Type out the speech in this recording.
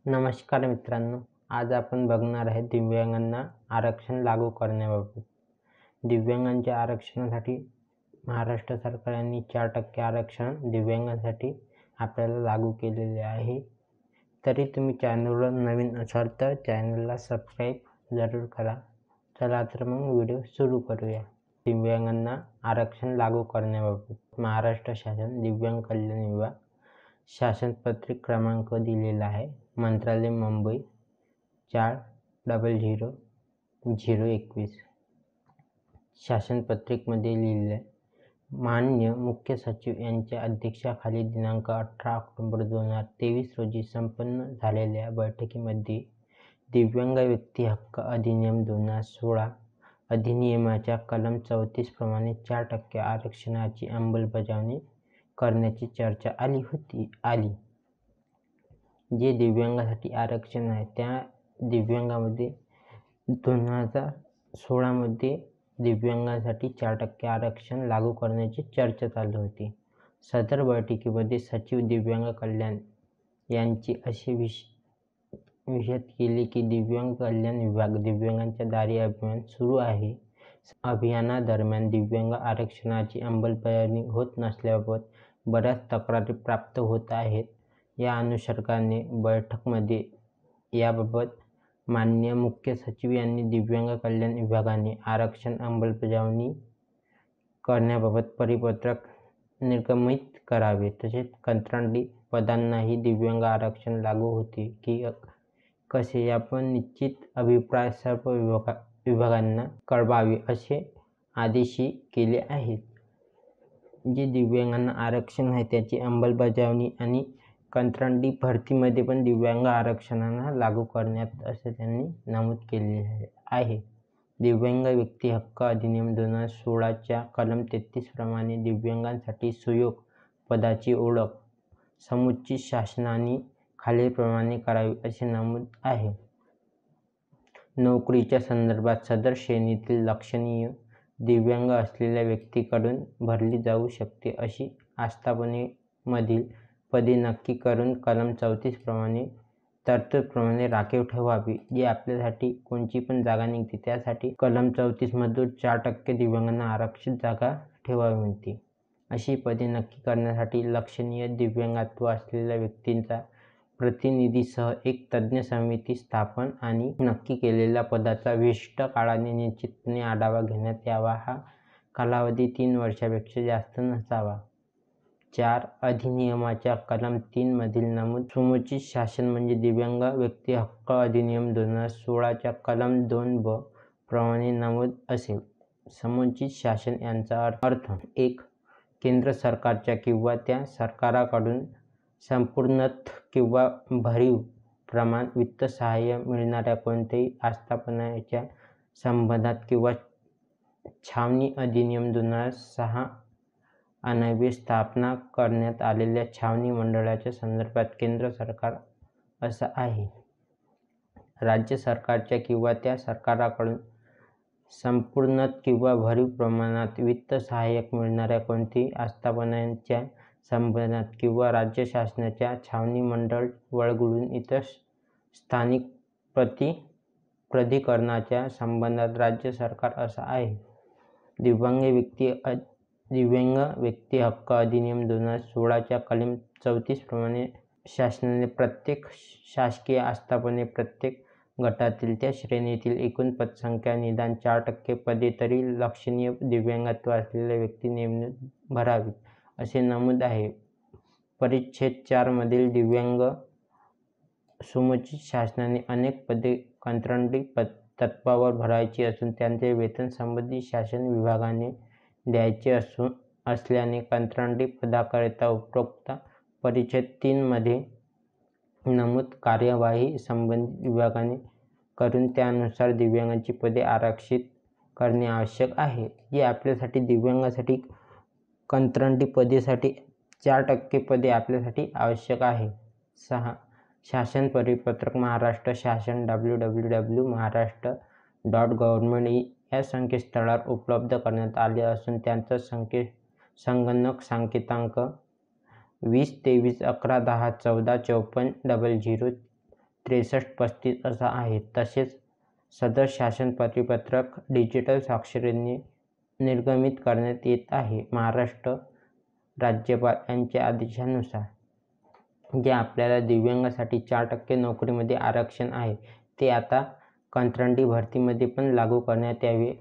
नमस्कार मित्रांनो, आज आपण बघणार आहे दिव्यांगांना आरक्षण लागू करण्याबाबत. दिव्यांगांच्या आरक्षणासाठी महाराष्ट्र सरकारने 4% आरक्षण दिव्यांगांसाठी आपल्याला लागू केलेले आहे. तरी तुम्ही चॅनलवर नवीन असाल तर चॅनलला सबस्क्राईब जरूर करा. चला तर मग व्हिडिओ सुरू करूया. दिव्यांगांना आरक्षण लागू करण्याबाबत महाराष्ट्र शासन दिव्यांग कल्याण विभाग शासन पत्रिका क्रमांक दिलेला आहे. मंत्रालय मुंबई 4000021. शासन पत्रिकेमध्ये लिहिलेले आहे, माननीय मुख्य सचिव यांच्या अध्यक्षतेखाली दिनांक 18 ऑक्टोबर 2023 रोजी संपन्न झालेल्या बैठकीमध्ये दिव्यांग व्यक्ती हक्क अधिनियम 2016 अधिनियमाच्या कलम 34 प्रमाणे 4% आरक्षणाची अंमलबजावणी करण्याची चर्चा आली. जे दिव्यांगासाठी आरक्षण आहे त्या दिव्यांगामध्ये 2016 मध्ये दिव्यांगांसाठी 4% आरक्षण लागू करण्याची चर्चा चालू होती. सदर बैठकीमध्ये सचिव दिव्यांग कल्याण यांची असे विशद केले की दिव्यांग कल्याण विभाग दिव्यांगांच्या दारी अभियान सुरू आहे. अभियानादरम्यान दिव्यांग आरक्षणाची अंमलबजावणी होत नसल्याबाबत बऱ्याच तक्रारी प्राप्त होत आहेत. या अनुषंगाने बैठकीमध्ये याबाबत माननीय मुख्य सचिव यांनी दिव्यांग कल्याण विभागाने आरक्षण अंमलबजावणी करण्याबाबत परिपत्रक निर्गमित करावे. तसेच कंत्राटी पदांनाही दिव्यांग आरक्षण लागू होते की कसे यावर निश्चित अभिप्राय सर्व विभागांना कळवावे असे आदेशही केले आहेत. जे दिव्यांगांना आरक्षण आहे त्याची अंमलबजावणी आणि कंत्राटी भरतीमध्ये पण दिव्यांग आरक्षणाला लागू करण्यात असे त्यांनी नमूद केले आहे. दिव्यांग व्यक्ती हक्क अधिनियम 2016 च्या कलम 33 प्रमाणे दिव्यांगांसाठी सुयोग पदाची ओळख समुचित शासनाने खालीलप्रमाणे करावी असे नमूद आहे. नोकरीच्या संदर्भात सदर श्रेणीतील लक्षणीय दिव्यांग असलेल्या व्यक्तीकडून भरली जाऊ शकते अशी आस्थापनेमधील पदे नक्की करून कलम 34 प्रमाणे तरतूदीप्रमाणे राखीव ठेवावी. जी आपल्यासाठी कोणची पण जागा निघते त्यासाठी कलम 34 मधून 4% दिव्यांगांना आरक्षित जागा ठेवावी म्हणते. अशी पदे नक्की करण्यासाठी लक्षणीय दिव्यांगत्व असलेल्या व्यक्तींचा प्रतिनिधीसह एक तज्ज्ञ समिती स्थापन आणि नक्की केलेल्या पदाचा विशिष्ट काळाने निश्चितपणे आढावा घेण्यात यावा. हा कालावधी 3 वर्षांपेक्षा जास्त नसावा. 4. अधिनियमाच्या कलम 3 मधील नमूद समुचित शासन म्हणजे दिव्यांग व्यक्ती हक्क अधिनियम 2016 च्या कलम 2 प्रमाणे नमूद असेल. समुचित शासन याचा अर्थ 1. केंद्र सरकारच्या किंवा त्या सरकाराकडून संपूर्णतः किंवा भरीव प्रमाणात वित्तसहाय्य मिळणाऱ्या कोणत्याही आस्थापनेच्या संबंधात किंवा छावणी अधिनियम 2006 अन्वये स्थापन करण्यात आलेल्या छावणी मंडळाच्या संदर्भात केंद्र सरकार असा आहे. राज्य सरकारच्या किंवा त्या सरकाराकडून संपूर्णतः किंवा भरीव प्रमाणात वित्तसहाय्य मिळणाऱ्या कोणत्याही आस्थापनेच्या संबंधात किंवा राज्य शासनाच्या छावणी मंडळ वगळून इतर स्थानिक प्राधिकरणाच्या संबंधात राज्य सरकार असा आहे. दिव्यांग व्यक्ती हक्क अधिनियम 2016 च्या कलम 34 प्रमाणे शासनाने प्रत्येक शासकीय आस्थापने प्रत्येक गटातील त्या श्रेणीतील एकूण पदसंख्या निदान 4% पदे तरी लक्षणीय दिव्यांगत्व असलेल्या व्यक्ती नेमून भरावीत असे नमूद आहे. परिच्छेद 4 मधील दिव्यांग समुचित शासनाने अनेक पदे कंत्राटी तत्त्वावर भरायची असून त्यांचे वेतन संबंधित शासन विभागाने द्यायचे असल्याने कंत्राटी पदाकरिता उपरोक्त परिच्छेद 3 मध्ये नमूद कार्यवाही संबंधित विभागाने करून त्यानुसार दिव्यांगांची पदे आरक्षित करणे आवश्यक आहे. जी आपल्यासाठी दिव्यांगासाठी कंत्राटी पदेसाठी 4% पदे आपल्यासाठी आवश्यक आहे. 6. शासन परिपत्रक महाराष्ट्र शासन www.maharashtra.gov या संकेतस्थळावर उपलब्ध करण्यात आले असून त्यांचा संगणक संकेतांक 20231110145400 6335 असा आहे. तसेच सदर शासन परिपत्रक डिजिटल स्वाक्षरीने निर्गमित करण्यात येत आहे. महाराष्ट्र राज्यपाल यांच्या आदेशानुसार जे आपल्याला दिव्यांगासाठी 4% नोकरीमध्ये आरक्षण आहे ते आता कंत्राटी भरतीमध्ये पण लागू करण्यात यावे